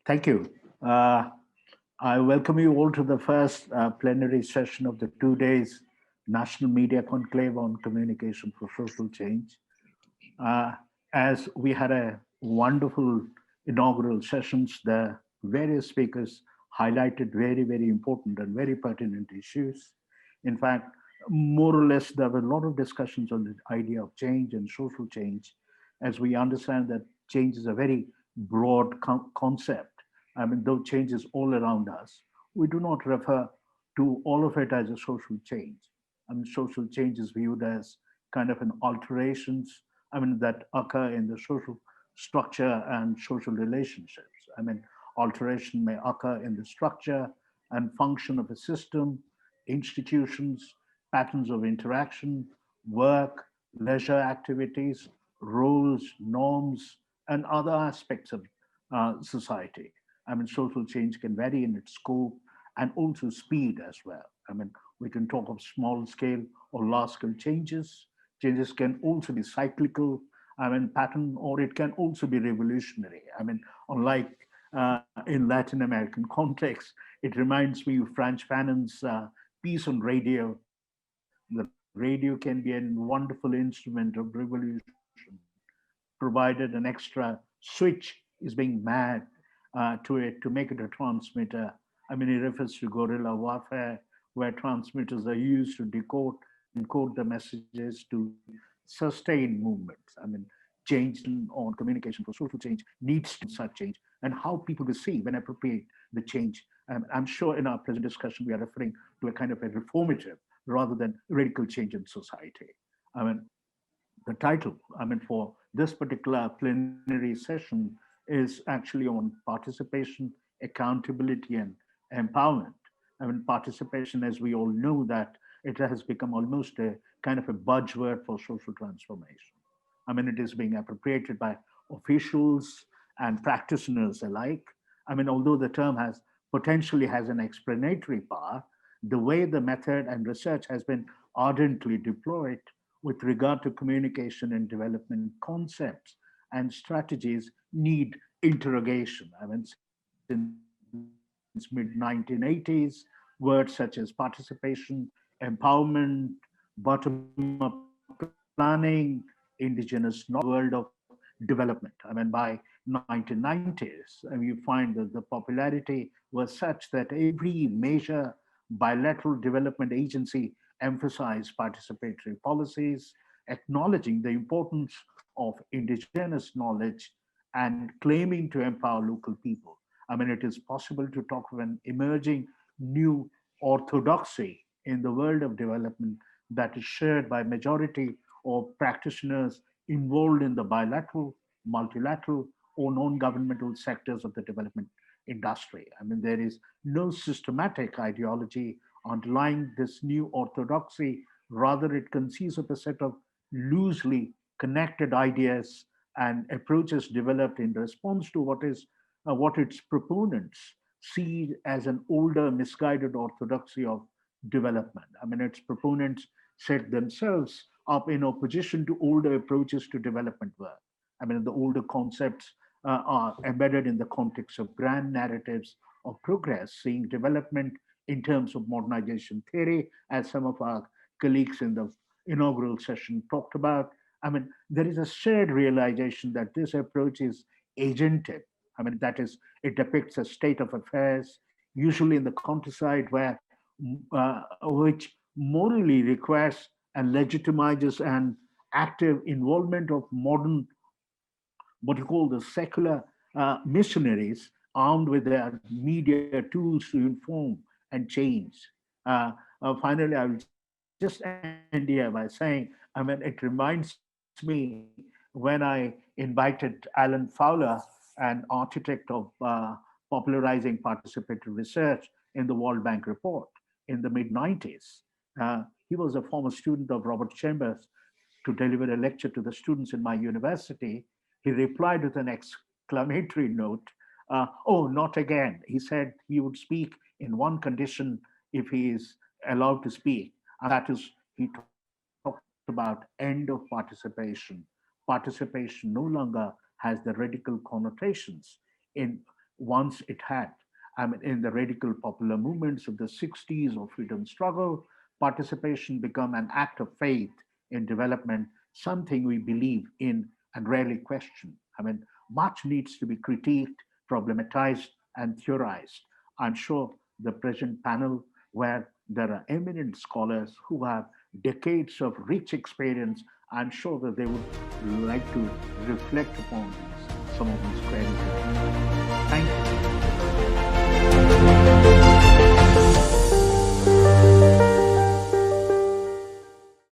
Thank you. I welcome you all to the first plenary session of the 2 days National Media Conclave on Communication for Social Change. Uh, as we had a wonderful inaugural sessions, the various speakers highlighted very, very important and very pertinent issues. In fact, more or less, there were a lot of discussions on the idea of change and social change, as we understand that change is a very broad concept. I mean, though change is all around us, we do not refer to all of it as a social change. I mean, social change is viewed as kind of an alterations, I mean, that occur in the social structure and social relationships. I mean, alteration may occur in the structure and function of a system, institutions, patterns of interaction, work, leisure activities, roles, norms, and other aspects of society. I mean, social change can vary in its scope and also speed as well. I mean, we can talk of small scale or large scale changes. Changes can also be cyclical, I mean, pattern, or it can also be revolutionary. I mean, unlike in Latin American context, it reminds me of French Fanon's piece on radio. The radio can be a wonderful instrument of revolution, provided an extra switch is being mad to it to make it a transmitter. I mean, it refers to guerrilla warfare, where transmitters are used to decode, encode the messages to sustain movements. I mean, change on communication for social change needs to such change and how people receive and appropriate the change. I'm sure in our present discussion, we are referring to a kind of a reformative rather than radical change in society. I mean, the title, I mean, for this particular plenary session is actually on participation, accountability, and empowerment. I mean, participation, as we all know, that it has become almost a kind of a buzzword for social transformation. I mean, it is being appropriated by officials and practitioners alike. I mean, although the term has potentially has an explanatory power, the way the method and research has been ardently deployed with regard to communication and development concepts and strategies need interrogation. I mean, since mid 1980s, words such as participation, empowerment, bottom-up planning, indigenous knowledge, world of development. I mean, by 1990s, and you find that the popularity was such that every major bilateral development agency emphasized participatory policies, acknowledging the importance of indigenous knowledge and claiming to empower local people. I mean, it is possible to talk of an emerging new orthodoxy in the world of development that is shared by majority of practitioners involved in the bilateral, multilateral, or non-governmental sectors of the development industry. I mean, there is no systematic ideology underlying this new orthodoxy. Rather, it consists of a set of loosely connected ideas and approaches developed in response to what its proponents see as an older, misguided orthodoxy of development. I mean, its proponents set themselves up in opposition to older approaches to development work. I mean, the older concepts are embedded in the context of grand narratives of progress, seeing development in terms of modernization theory, as some of our colleagues in the inaugural session talked about. I mean, there is a shared realization that this approach is agentive. I mean, that is, it depicts a state of affairs, usually in the countryside, which morally requires and legitimizes an active involvement of modern, what you call the secular missionaries, armed with their media tools to inform and change. Finally, I will just end here by saying, I mean, it reminds me when I invited Alan Fowler, an architect of popularizing participatory research in the World Bank report in the mid 90s. He was a former student of Robert Chambers to deliver a lecture to the students in my university. He replied with an exclamatory note, oh, not again. He said he would speak in one condition if he is allowed to speak, and that is he talked about end of participation. Participation no longer has the radical connotations in once it had. I mean, in the radical popular movements of the 60s or freedom struggle, participation became an act of faith in development, something we believe in and rarely question. I mean, much needs to be critiqued, problematized, and theorized. I'm sure the present panel, where there are eminent scholars who have decades of rich experience, I'm sure that they would like to reflect upon some of these queries. Thank you.